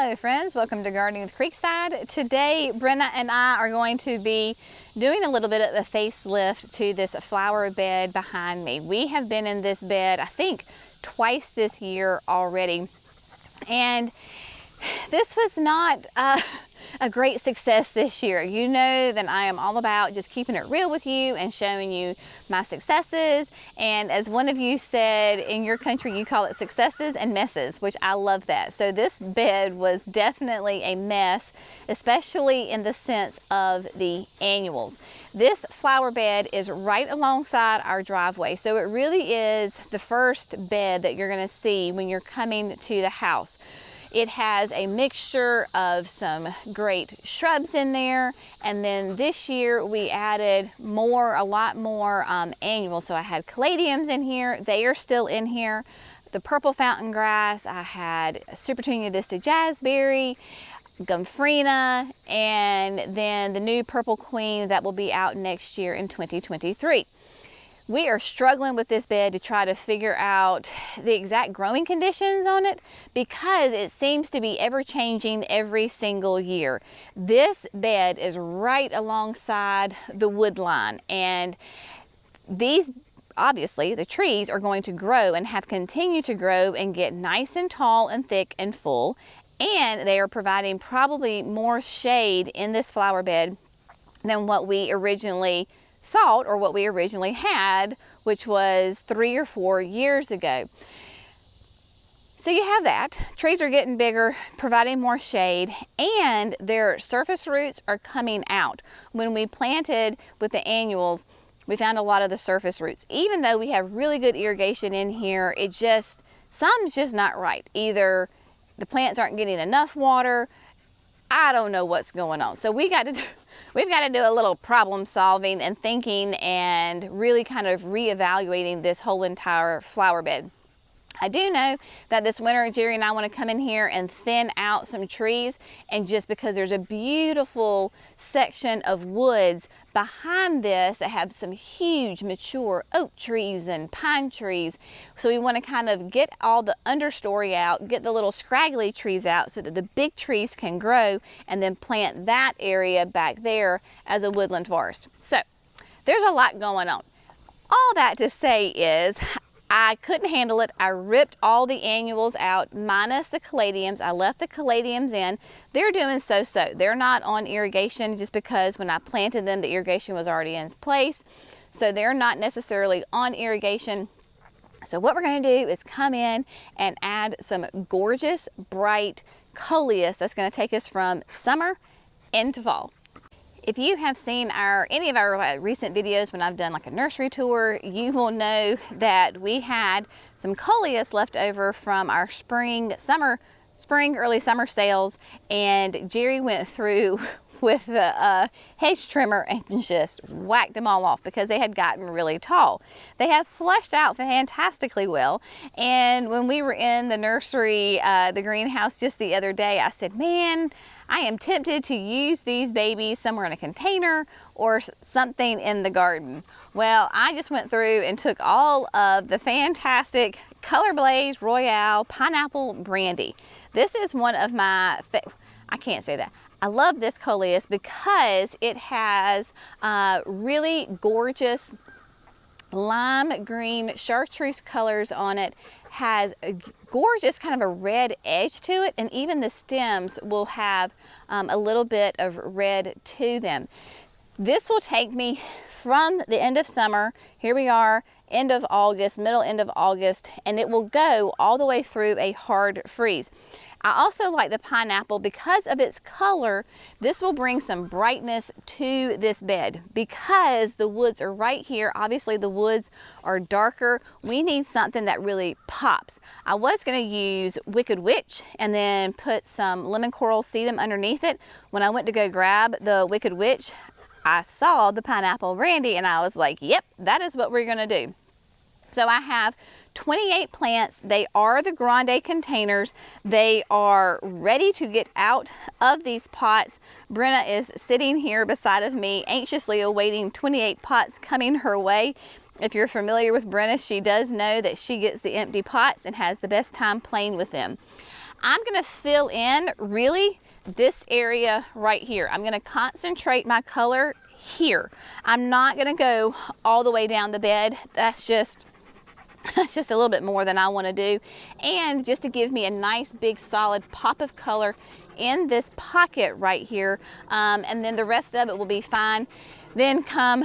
Hello friends, welcome to Gardening with Creekside. Today Brenna and I are going to be doing a little bit of a facelift to this flower bed behind me. We have been in this bed I think twice this year already, and this was not a great success this year. You know that I am all about just keeping it real with you and showing you my successes, and as one of you said, in your country you call it successes and messes, which I love that. So this bed was definitely a mess, especially in the sense of the annuals. This flower bed is right alongside our driveway, so it really is the first bed that you're going to see when you're coming to the house. It has a mixture of some great shrubs in there, and then this year we added a lot more annuals. So I had caladiums in here, they are still in here. The purple fountain grass, I had Supertunia Vista Jazzberry, Gomphrena, and then the new Purple Queen that will be out next year in 2023. We are struggling with this bed to try to figure out the exact growing conditions on it because it seems to be ever changing every single year. This bed is right alongside the wood line, and these, obviously, the trees are going to grow and have continued to grow and get nice and tall and thick and full, and they are providing probably more shade in this flower bed than what we originally thought or what we originally had, which was 3 or 4 years ago. So you have that. Trees are getting bigger, providing more shade, and their surface roots are coming out. When we planted with the annuals, we found a lot of the surface roots. Even though we have really good irrigation in here, something's just not right. Either the plants aren't getting enough water, I don't know what's going on. So we've got to do a little problem solving and thinking and really kind of reevaluating this whole entire flower bed. I do know that this winter Jerry and I want to come in here and thin out some trees, and just because there's a beautiful section of woods behind this that have some huge mature oak trees and pine trees, so we want to kind of get all the understory out, get the little scraggly trees out so that the big trees can grow, and then plant that area back there as a woodland forest. So there's a lot going on. All that to say is I couldn't handle it. I ripped all the annuals out minus the caladiums. I left the caladiums in. They're doing so-so. They're not on irrigation just because when I planted them, the irrigation was already in place. So they're not necessarily on irrigation. So what we're going to do is come in and add some gorgeous, bright Coleus that's going to take us from summer into fall. If you have seen any of our recent videos when I've done like a nursery tour, you will know that we had some Coleus left over from our spring, early summer sales, and Jerry went through with the hedge trimmer and just whacked them all off because they had gotten really tall. They have flushed out fantastically well, and when we were in the nursery, the greenhouse just the other day, I said, man, I am tempted to use these babies somewhere in a container or something in the garden. Well, I just went through and took all of the fantastic Colorblaze Royale Pineapple Brandy. This is one of my, I can't say that. I love this Coleus because it has really gorgeous lime green chartreuse colors on it, has a gorgeous kind of a red edge to it, and even the stems will have a little bit of red to them. This will take me from the end of summer, here we are, end of August, end of August, and it will go all the way through a hard freeze. I also like the pineapple because of its color. This will bring some brightness to this bed because the woods are right here. Obviously the woods are darker. We need something that really pops. I was going to use Wicked Witch and then put some lemon coral sedum underneath it. When I went to go grab the Wicked Witch, I saw the pineapple brandy and I was like, yep, that is what we're going to do. So I have 28 plants. They are the grande containers. They are ready to get out of these pots. Brenna is sitting here beside of me, anxiously awaiting 28 pots coming her way. If you're familiar with Brenna, she does know that she gets the empty pots and has the best time playing with them. I'm gonna fill in really this area right here. I'm gonna concentrate my color here. I'm not gonna go all the way down the bed. That's just a little bit more than I wanna do. And just to give me a nice big solid pop of color in this pocket right here. And then the rest of it will be fine. Then come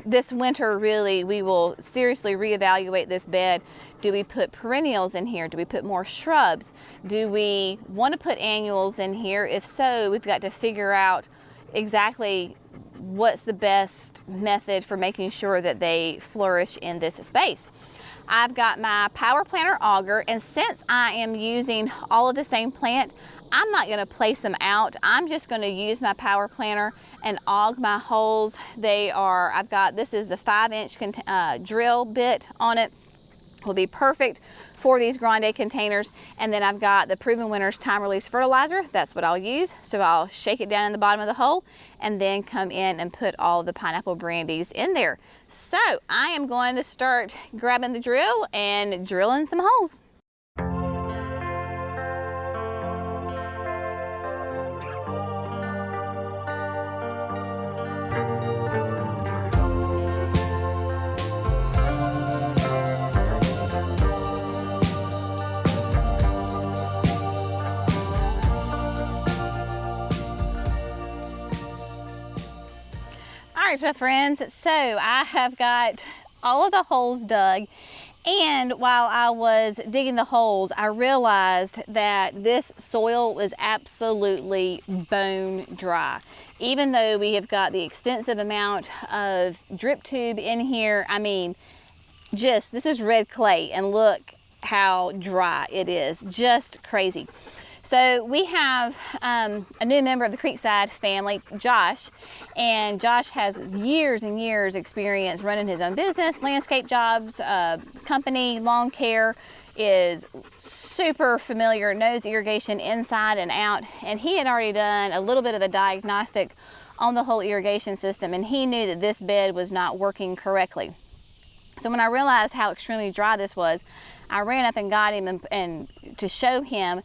this winter, really, we will seriously reevaluate this bed. Do we put perennials in here? Do we put more shrubs? Do we want to put annuals in here? If so, we've got to figure out exactly what's the best method for making sure that they flourish in this space. I've got my power planter auger, and since I am using all of the same plant, I'm not going to place them out. I'm just going to use my power planter and aug my holes. This is the 5-inch drill bit on it. Will be perfect for these grande containers. And then I've got the Proven Winners time release fertilizer. That's what I'll use. So I'll shake it down in the bottom of the hole and then come in and put all the pineapple brandies in there. So I am going to start grabbing the drill and drilling some holes. All right, my friends, so I have got all of the holes dug, and while I was digging the holes, I realized that this soil was absolutely bone dry. Even though we have got the extensive amount of drip tube in here, I mean, this is red clay, and look how dry it is, just crazy. So we have a new member of the Creekside family, Josh, and Josh has years and years experience running his own business, landscape jobs, company, lawn care, is super familiar, knows irrigation inside and out, and he had already done a little bit of a diagnostic on the whole irrigation system, and he knew that this bed was not working correctly. So when I realized how extremely dry this was, I ran up and got him and to show him.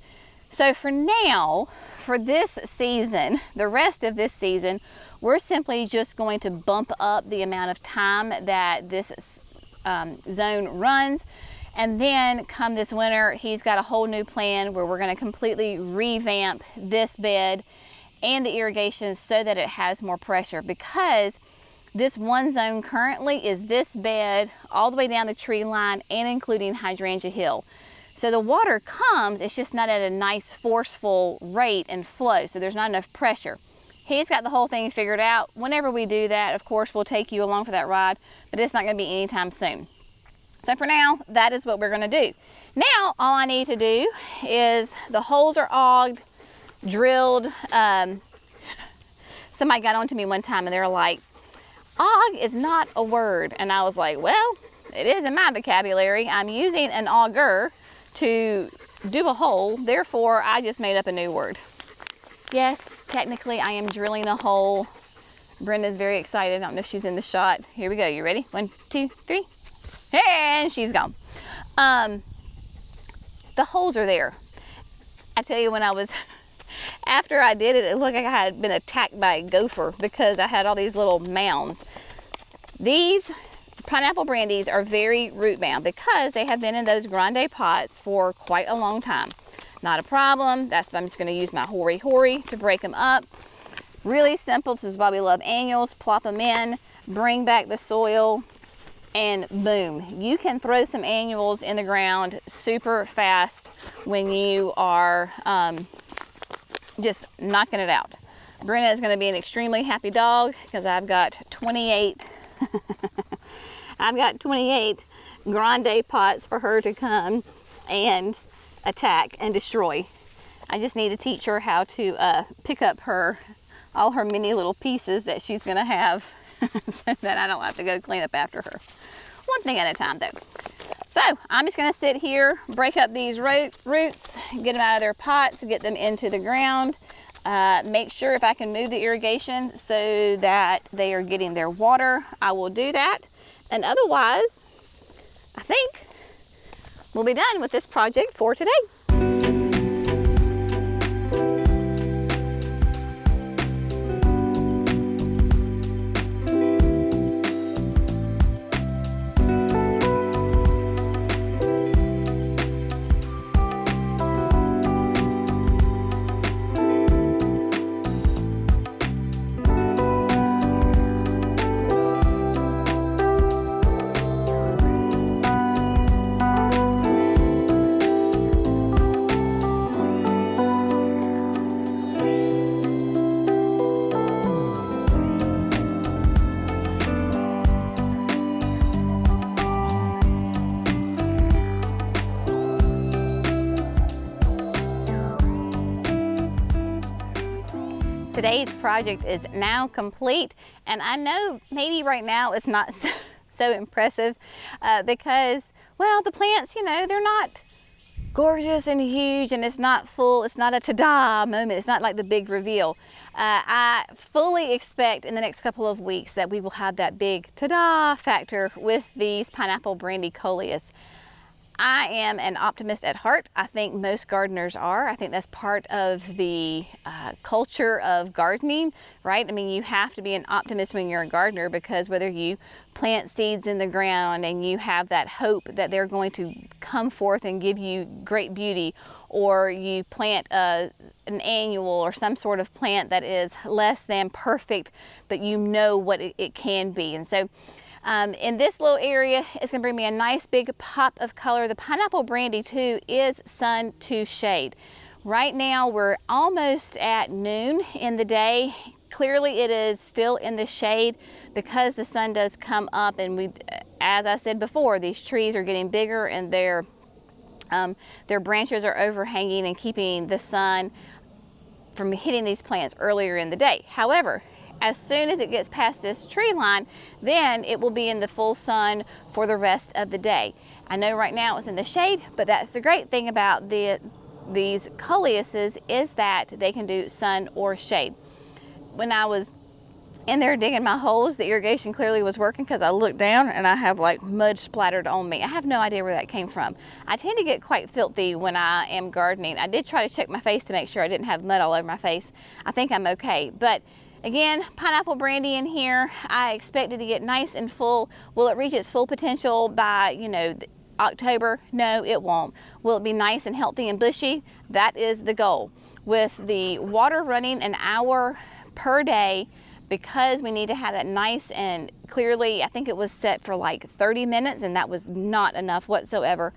So for now, for this season, the rest of this season, we're simply just going to bump up the amount of time that this zone runs. And then come this winter, he's got a whole new plan where we're going to completely revamp this bed and the irrigation so that it has more pressure, because this one zone currently is this bed all the way down the tree line and including Hydrangea Hill. So the water comes, it's just not at a nice forceful rate and flow, so there's not enough pressure. He's got the whole thing figured out. Whenever we do that, of course, we'll take you along for that ride, but it's not going to be anytime soon. So for now, that is what we're going to do. Now, all I need to do is the holes are auged, drilled. Somebody got onto me one time and they're like, aug is not a word. And I was like, well, it is in my vocabulary. I'm using an auger to do a hole, therefore I just made up a new word. Yes, technically I am drilling a hole. Brenda's very excited. I don't know if she's in the shot. Here we go. You ready? 1, 2, 3. And she's gone. The holes are there. I tell you, when I was, after I did it, it looked like I had been attacked by a gopher because I had all these little mounds. These pineapple brandies are very root bound because they have been in those grande pots for quite a long time. Not a problem. That's why I'm just going to use my Hori to break them up. Really simple. This is why we love annuals. Plop them in, bring back the soil, and boom. You can throw some annuals in the ground super fast when you are just knocking it out. Brenda is going to be an extremely happy dog because I've got 28 I've got 28 grande pots for her to come and attack and destroy. I just need to teach her how to pick up all her mini little pieces that she's going to have so that I don't have to go clean up after her. One thing at a time though. So I'm just going to sit here, break up these roots, get them out of their pots, get them into the ground. Make sure if I can move the irrigation so that they are getting their water, I will do that. And otherwise, I think we'll be done with this project for today. Today's project is now complete, and I know maybe right now it's not so impressive because, well, the plants, you know, they're not gorgeous and huge, and it's not full, it's not a ta-da moment, it's not like the big reveal. I fully expect in the next couple of weeks that we will have that big ta-da factor with these Pineapple Brandy Coleus. I am an optimist at heart. I think most gardeners are. I think that's part of the culture of gardening, right? I mean, you have to be an optimist when you're a gardener, because whether you plant seeds in the ground and you have that hope that they're going to come forth and give you great beauty, or you plant an annual or some sort of plant that is less than perfect, but you know what it can be. And so in this little area, it's going to bring me a nice big pop of color. The Pineapple Brandy too is sun to shade. Right now we're almost at noon in the day. Clearly it is still in the shade because the sun does come up, and we, as I said before, these trees are getting bigger and their branches are overhanging and keeping the sun from hitting these plants earlier in the day. However, as soon as it gets past this tree line, then it will be in the full sun for the rest of the day. I know right now it's in the shade, but that's the great thing about these Coleuses, is that they can do sun or shade. When I was in there digging my holes, the irrigation clearly was working, because I looked down and I have like mud splattered on me. I have no idea where that came from. I tend to get quite filthy when I am gardening. I did try to check my face to make sure I didn't have mud all over my face. I think I'm okay, but again, Pineapple Brandy in here, I expect it to get nice and full. Will it reach its full potential by, you know, October? No, it won't. Will it be nice and healthy and bushy? That is the goal. With the water running an hour per day, because we need to have that nice and clearly, I think it was set for like 30 minutes, and that was not enough whatsoever.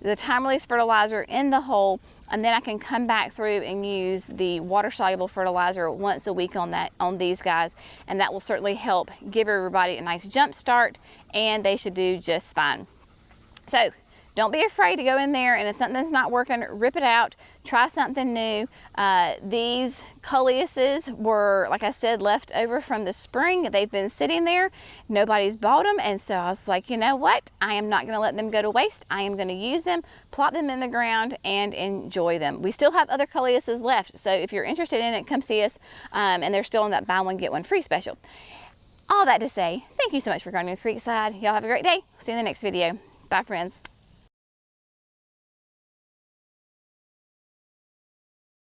The time release fertilizer in the hole, and then I can come back through and use the water soluble fertilizer once a week on these guys, and that will certainly help give everybody a nice jump start, and they should do just fine. So don't be afraid to go in there, and if something's not working, rip it out, try something new. These Coleuses were, like I said, left over from the spring. They've been sitting there, nobody's bought them, and so I was like, you know what, I am not going to let them go to waste. I am going to use them, plop them in the ground, and enjoy them. We still have other Coleuses left, so if you're interested in it, come see us, and they're still on that buy one get one free special. All that to say, thank you so much for gardening with Creekside. Y'all have a great day. See you in the next video. Bye, friends.